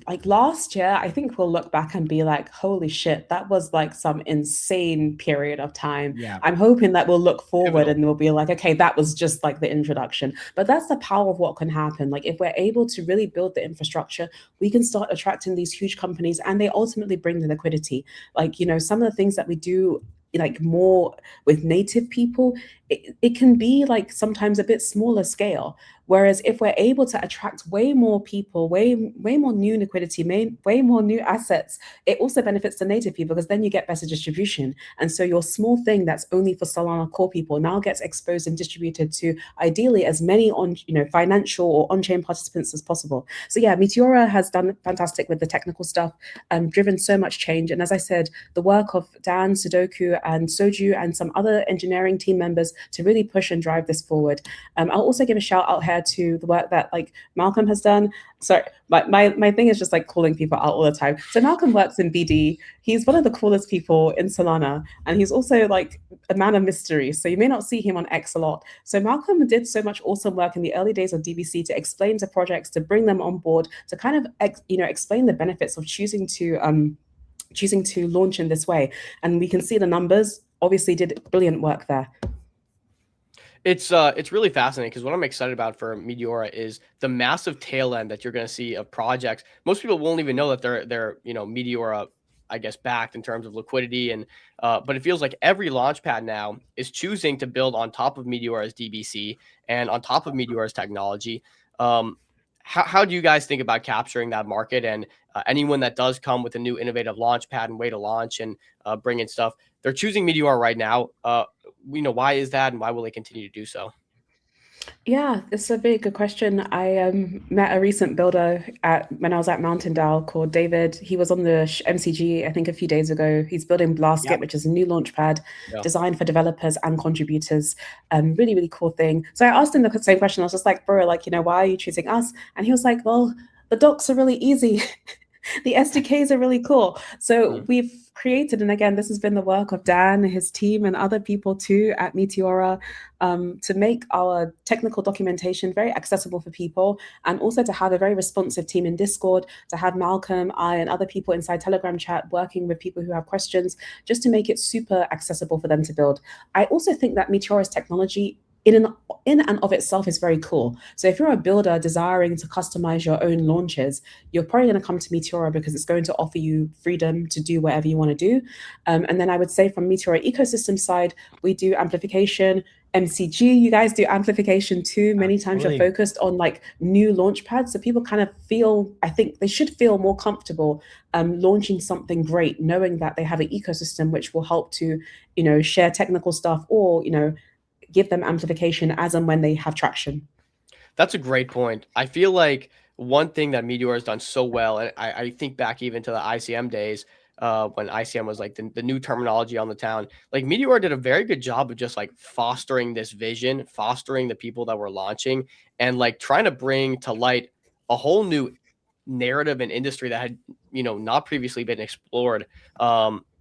like last year, I think we'll look back and be like, holy shit, that was like some insane period of time. yeah, I'm hoping that we'll look forward Pivotal. and we'll be like, okay, that was just like the introduction. But that's the power of what can happen. Like if we're able to really build the infrastructure, we can start attracting these huge companies and they ultimately bring the liquidity. Like, you know, some of the things that we do like more with native people, it can be like sometimes a bit smaller scale. Whereas if we're able to attract way more people, way more new liquidity, way more new assets, it also benefits the native people because then you get better distribution. And so your small thing that's only for Solana core people now gets exposed and distributed to ideally as many on, you know, financial or on-chain participants as possible. So yeah, Meteora has done fantastic with the technical stuff, driven so much change. And as I said, the work of Dan, Sudoku, and Soju, and some other engineering team members to really push and drive this forward. I'll also give a shout out here to the work that like Malcolm has done. Sorry, my thing is just like calling people out all the time. So Malcolm works in BD. He's one of the coolest people in Solana, and he's also like a man of mystery. So you may not see him on X a lot. So Malcolm did so much awesome work in the early days of DBC to explain to projects, to bring them on board, to kind of explain the benefits of choosing to launch in this way. And we can see the numbers. Obviously, did brilliant work there. It's really fascinating because what I'm excited about for Meteora is the massive tail end that you're going to see of projects. Most people won't even know that they're you know Meteora, I guess, backed in terms of liquidity, and but it feels like every launchpad now is choosing to build on top of Meteora's DBC and on top of Meteora's technology. How do you guys think about capturing that market and anyone that does come with a new innovative launchpad and way to launch and bring in stuff? They're choosing Meteora right now. You know, why is that, and why will they continue to do so? Yeah, it's a very good question. I met a recent builder when I was at Mountain Dow called David. He was on the MCG, I think, a few days ago. He's building Blasket, Yep. which is a new launchpad Yeah. designed for developers and contributors. Really, really cool thing. So I asked him the same question. I was just like, bro, like, you know, why are you choosing us? And he was like, well, the docs are really easy. The SDKs are really cool. So we've created, and again, this has been the work of Dan, his team, and other people too at Meteora, to make our technical documentation very accessible for people, and also to have a very responsive team in Discord, to have Malcolm, I, and other people inside Telegram chat working with people who have questions, just to make it super accessible for them to build. I also think that Meteora's technology in and of itself is very cool. So if you're a builder desiring to customize your own launches, you're probably going to come to Meteora because it's going to offer you freedom to do whatever you want to do. And then I would say from Meteora ecosystem side, we do amplification. MCG, you guys do amplification too. Many times you're focused on like new launch pads. So people kind of feel, I think they should feel more comfortable launching something great, knowing that they have an ecosystem which will help to, you know, share technical stuff or, you know, give them amplification as and when they have traction. That's a great point. I feel like one thing that Meteor has done so well, and I think back even to the ICM days, when ICM was like the new terminology on the town, like Meteor did a very good job of just like fostering this vision, fostering the people that were launching, and like trying to bring to light a whole new narrative and industry that had, you know, not previously been explored.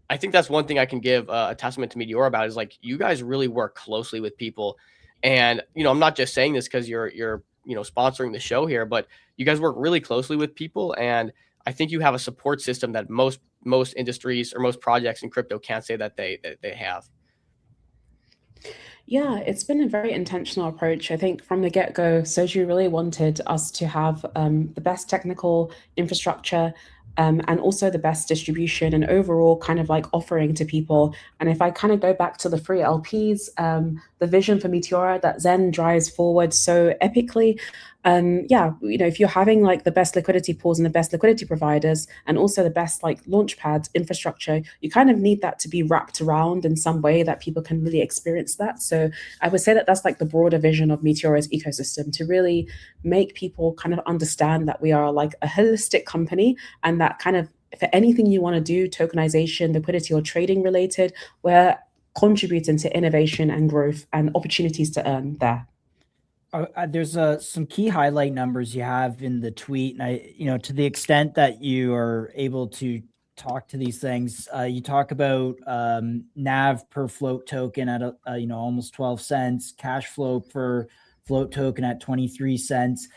I think that's one thing I can give a testament to Meteor about is like you guys really work closely with people, and you know I'm not just saying this because you're you know sponsoring the show here, but you guys work really closely with people, and I think you have a support system that most industries or most projects in crypto can't say that they have. Yeah, it's been a very intentional approach. I think from the get-go, Soju really wanted us to have the best technical infrastructure, and also the best distribution and overall kind of like offering to people. And if I kind of go back to the free LPs, the vision for Meteora that Zen drives forward so epically, yeah, if you're having like the best liquidity pools and the best liquidity providers and also the best like launchpad infrastructure, you kind of need that to be wrapped around in some way that people can really experience that. So I would say that that's like the broader vision of Meteora's ecosystem, to really make people kind of understand that we are like a holistic company, and that kind of for anything you want to do, tokenization, liquidity, or trading related, we're contributing to innovation and growth and opportunities to earn there. There's some key highlight numbers you have in the tweet, and to the extent that you are able to talk to these things, you talk about NAV per float token at almost 12 cents, cash flow per float token at 23 cents.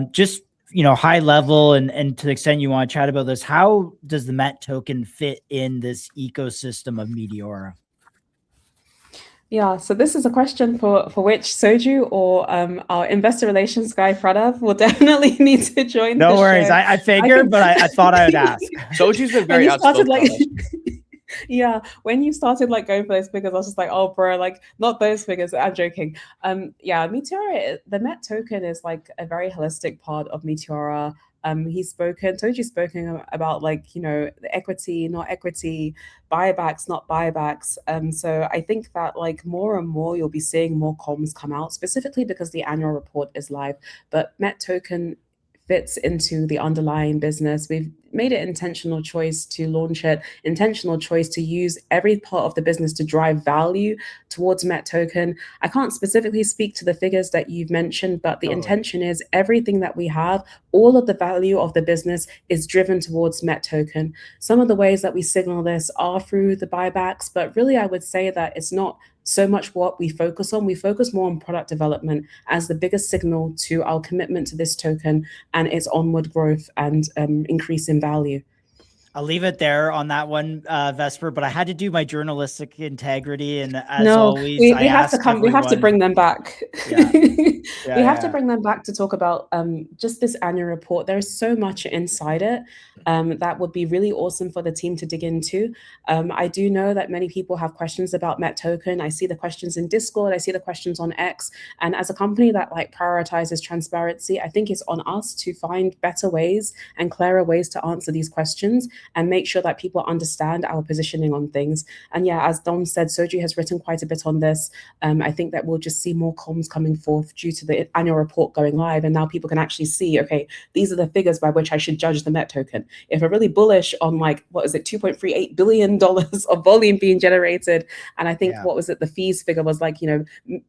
Just high level, and to the extent you want to chat about this, how does the MET token fit in this ecosystem of Meteora? Yeah, so this is a question for which Soju or our investor relations guy Pranav will definitely need to join. No the worries, show. I figured, but I thought I would ask. Soju's been very outspoken. Yeah, when you started like going for those figures, I was just like, oh, bro, like not those figures. I'm joking. Yeah, Meteora, the MET token is like a very holistic part of Meteora. Toji's spoken about like, the equity, not equity, buybacks, not buybacks. So I think that like more and more you'll be seeing more comms come out, specifically because the annual report is live. But MET token fits into the underlying business. We've made an intentional choice to launch it, intentional choice to use every part of the business to drive value towards MET token. I can't specifically speak to the figures that you've mentioned, but the intention is everything that we have, all of the value of the business is driven towards MET token. Some of the ways that we signal this are through the buybacks, but really I would say that it's not so much what we focus on. We focus more on product development as the biggest signal to our commitment to this token and its onward growth and increase in value. I'll leave it there on that one, Vesper, but I had to do my journalistic integrity. And as always, we have to come, we have to bring them back. Yeah. We have to bring them back to talk about just this annual report. There's so much inside it that would be really awesome for the team to dig into. I do know that many people have questions about MET token. I see the questions in Discord. I see the questions on X. And as a company that like prioritizes transparency, I think it's on us to find better ways and clearer ways to answer these questions and make sure that people understand our positioning on things. And yeah, as Dom said, Soju has written quite a bit on this. I think that we'll just see more comms coming forth due to the annual report going live. And now people can actually see, okay, these are the figures by which I should judge the MET token. If we're really bullish on like, what is it, $2.38 billion of volume being generated. And I think, what was it, the fees figure was like,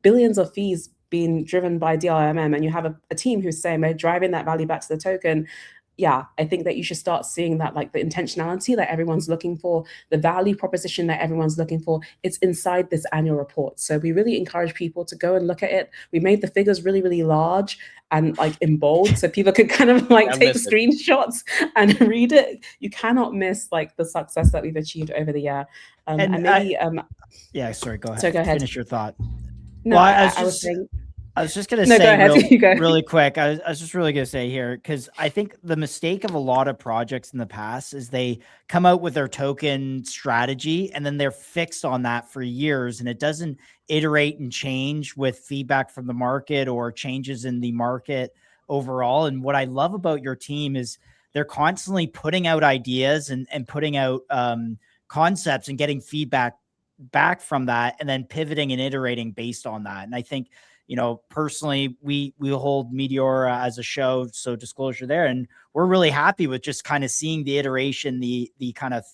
billions of fees being driven by DRMM. And you have a team who's saying they're driving that value back to the token. Yeah, I think that you should start seeing that like the intentionality that everyone's looking for, the value proposition that everyone's looking for, it's inside this annual report. So we really encourage people to go and look at it. We made the figures really, really large and like in bold so people could kind of like take screenshots and read it. You cannot miss like the success that we've achieved over the year. And maybe yeah, sorry, go ahead. So go ahead. Finish your thought. No, well, I was just going to say really quick. I was just really going to say here, because I think the mistake of a lot of projects in the past is they come out with their token strategy and then they're fixed on that for years, and it doesn't iterate and change with feedback from the market or changes in the market overall. And what I love about your team is they're constantly putting out ideas and putting out concepts and getting feedback back from that, and then pivoting and iterating based on that. And I think, personally, we hold Meteora as a show, so disclosure there, and we're really happy with just kind of seeing the iteration, the kind of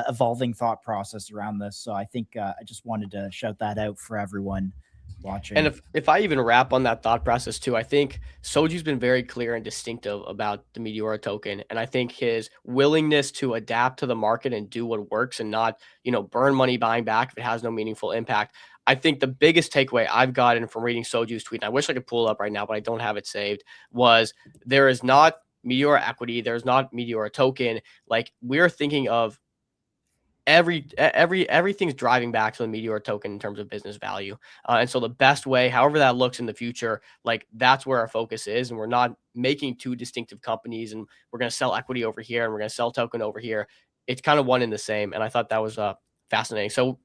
evolving thought process around this. So I think I just wanted to shout that out for everyone watching. And if I even wrap on that thought process too, I think Soju's been very clear and distinctive about the Meteora token. And I think his willingness to adapt to the market and do what works and not, burn money buying back if it has no meaningful impact. I think the biggest takeaway I've gotten from reading Soju's tweet, and I wish I could pull it up right now, but I don't have it saved, was there is not Meteora equity. There's not Meteora token. Like, we're thinking of everything's driving back to the Meteora token in terms of business value. And so the best way, however that looks in the future, like that's where our focus is. And we're not making two distinctive companies and we're going to sell equity over here and we're going to sell token over here. It's kind of one in the same. And I thought that was fascinating. So,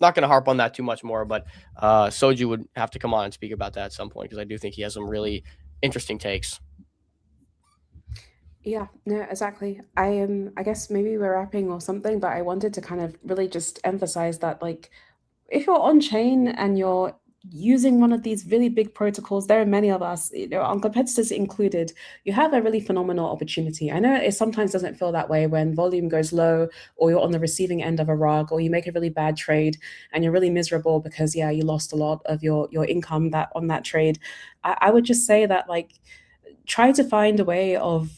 not going to harp on that too much more, but Soju would have to come on and speak about that at some point, because I do think he has some really interesting takes. Yeah, no, exactly. I guess maybe we're wrapping or something, but I wanted to kind of really just emphasize that, like, if you're on chain and you're using one of these really big protocols, there are many of us, our competitors included, you have a really phenomenal opportunity. I know it sometimes doesn't feel that way when volume goes low, or you're on the receiving end of a rug, or you make a really bad trade and you're really miserable because, yeah, you lost a lot of your income that on that trade. I would just say that, like, try to find a way of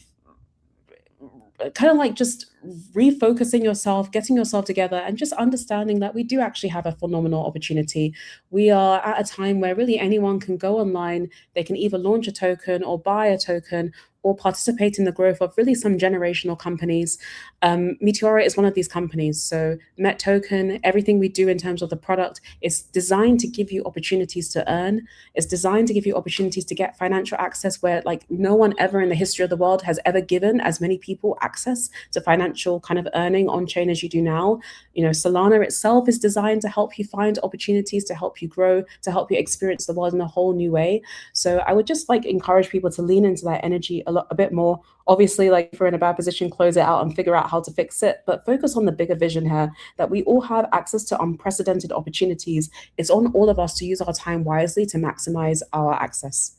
kind of like just refocusing yourself, getting yourself together, and just understanding that we do actually have a phenomenal opportunity. We are at a time where really anyone can go online, they can either launch a token or buy a token or participate in the growth of really some generational companies. Meteora is one of these companies. So Met Token, everything we do in terms of the product is designed to give you opportunities to earn. It's designed to give you opportunities to get financial access where, like, no one ever in the history of the world has ever given as many people access to financial kind of earning on chain as you do now. Solana itself is designed to help you find opportunities, to help you grow, to help you experience the world in a whole new way. So I would just like encourage people to lean into that energy a bit more. Obviously, like, if we're in a bad position, close it out and figure out how to fix it, but focus on the bigger vision here, that we all have access to unprecedented opportunities. It's on all of us to use our time wisely to maximize our access.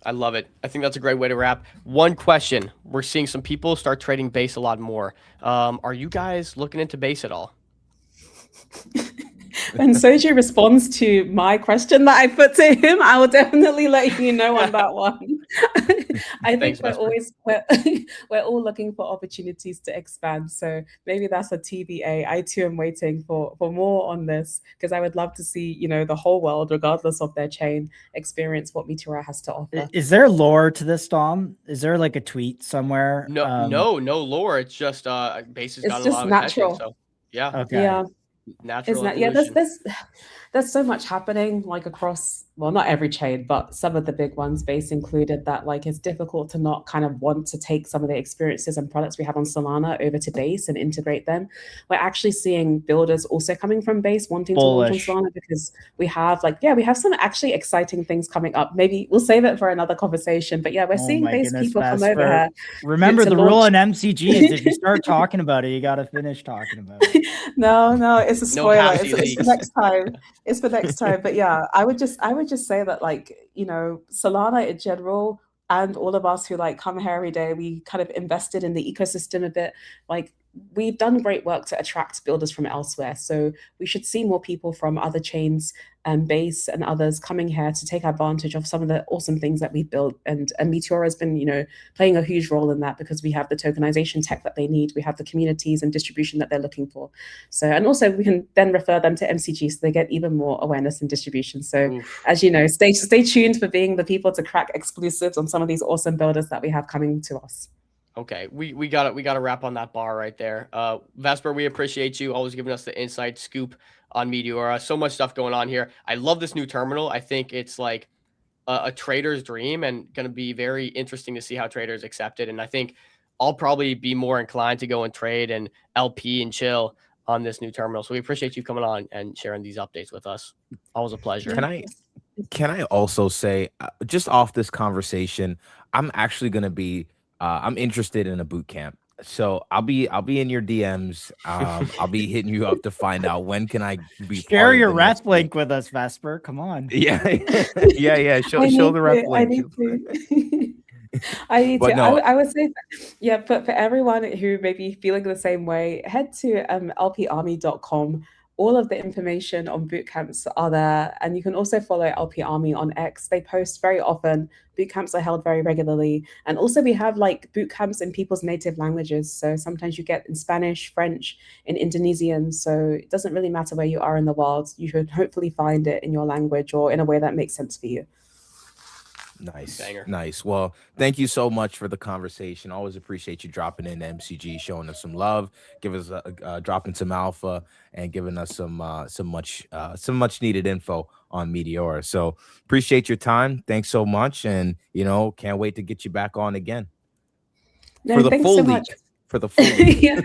I love it. I think that's a great way to wrap. One question: we're seeing some people start trading base a lot more. Are you guys looking into base at all? When Soji responds to my question that I put to him, I will definitely let you know on that one. I think Thanks, Vesper. we're all looking for opportunities to expand. So maybe that's a TBA. I too am waiting for more on this, because I would love to see, the whole world, regardless of their chain, experience what Meteora has to offer. Is there lore to this, Dom? Is there like a tweet somewhere? No lore. It's just base has It's got a lot just of attention. natural. So yeah, Okay. Yeah. natural Yeah, evolution. there's so much happening, like, across, well, not every chain, but some of the big ones, base included, that, like, it's difficult to not kind of want to take some of the experiences and products we have on Solana over to base and integrate them. We're actually seeing builders also coming from base wanting Bullish. to launch on Solana, because we have some actually exciting things coming up. Maybe we'll save it for another conversation, but yeah, we're seeing base people come over here. Remember, to the launch. rule in MCG is if you start talking about it, you got to finish talking about it. No, it's a No spoiler. halfsy It's for leaks. next time. It's for next time. But yeah, I would just say that, like, Solana in general, and all of us who, like, come here every day, we kind of invested in the ecosystem a bit. Like, we've done great work to attract builders from elsewhere. So we should see more people from other chains, base and others, coming here to take advantage of some of the awesome things that we've built. And Meteora has been, playing a huge role in that, because we have the tokenization tech that they need. We have the communities and distribution that they're looking for. So, and also we can then refer them to MCG, so they get even more awareness and distribution. So, Oof. as you know, stay tuned for being the people to crack exclusives on some of these awesome builders that we have coming to us. Okay, we gotta wrap on that bar right there. Vesper, we appreciate you always giving us the inside scoop on Meteora. So much stuff going on here. I love this new terminal. I think it's like a trader's dream, and going to be very interesting to see how traders accept it. And I think I'll probably be more inclined to go and trade and LP and chill on this new terminal. So we appreciate you coming on and sharing these updates with us. Always a pleasure. Can I also say, just off this conversation, I'm actually going to be I'm interested in a boot camp. So I'll be in your DMs. I'll be hitting you up to find out when can I be Share part of your the ref next link with us, Vesper. Come on. Yeah, yeah. Show the ref I link. need to. I need But to. no, I would say, yeah, but for everyone who may be feeling the same way, head to lparmy.com. All of the information on boot camps are there, and you can also follow LP Army on X. They post very often. Boot camps are held very regularly, and also we have, like, boot camps in people's native languages. So sometimes you get in Spanish, French, in Indonesian. So it doesn't really matter where you are in the world. You should hopefully find it in your language or in a way that makes sense for you. nice, Banger. nice. Well, thank you so much for the conversation. Always appreciate you dropping in MCG, showing us some love, give us dropping some alpha, and giving us some much needed info on Meteora. So appreciate your time. Thanks so much, and can't wait to get you back on again No, for the thanks full so much. leak. for the foolish. Yeah,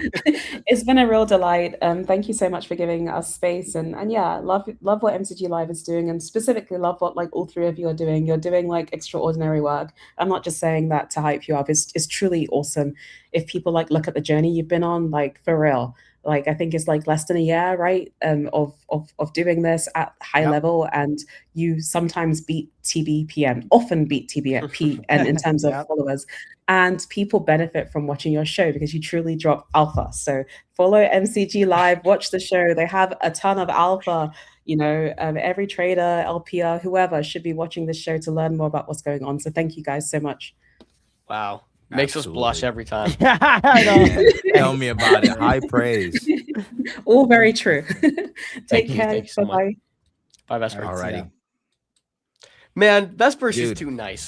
it's been a real delight. Thank you so much for giving us space, and yeah, love what MCG Live is doing, and specifically love what like all three of you are doing. You're doing like extraordinary work. I'm not just saying that to hype you up. It's truly awesome. If people like look at the journey you've been on, like for real. Like I think it's like less than a year, right? Of doing this at high Yep. level, and you sometimes beat TBPM, often beat TBP, and in terms of Yep. followers, and people benefit from watching your show because you truly drop alpha. So follow MCG Live, watch the show. They have a ton of alpha. You know, every trader, LPR, whoever should be watching this show to learn more about what's going on. So thank you guys so much. Wow. Makes us blush Absolutely. every time. I know. Man, tell me about it. High praise. All very true. Thank Take you. care. Thank you so much. Bye-bye. Bye, Vesper. All right, see ya. Alrighty. Man, Vesper's just Dude. too nice.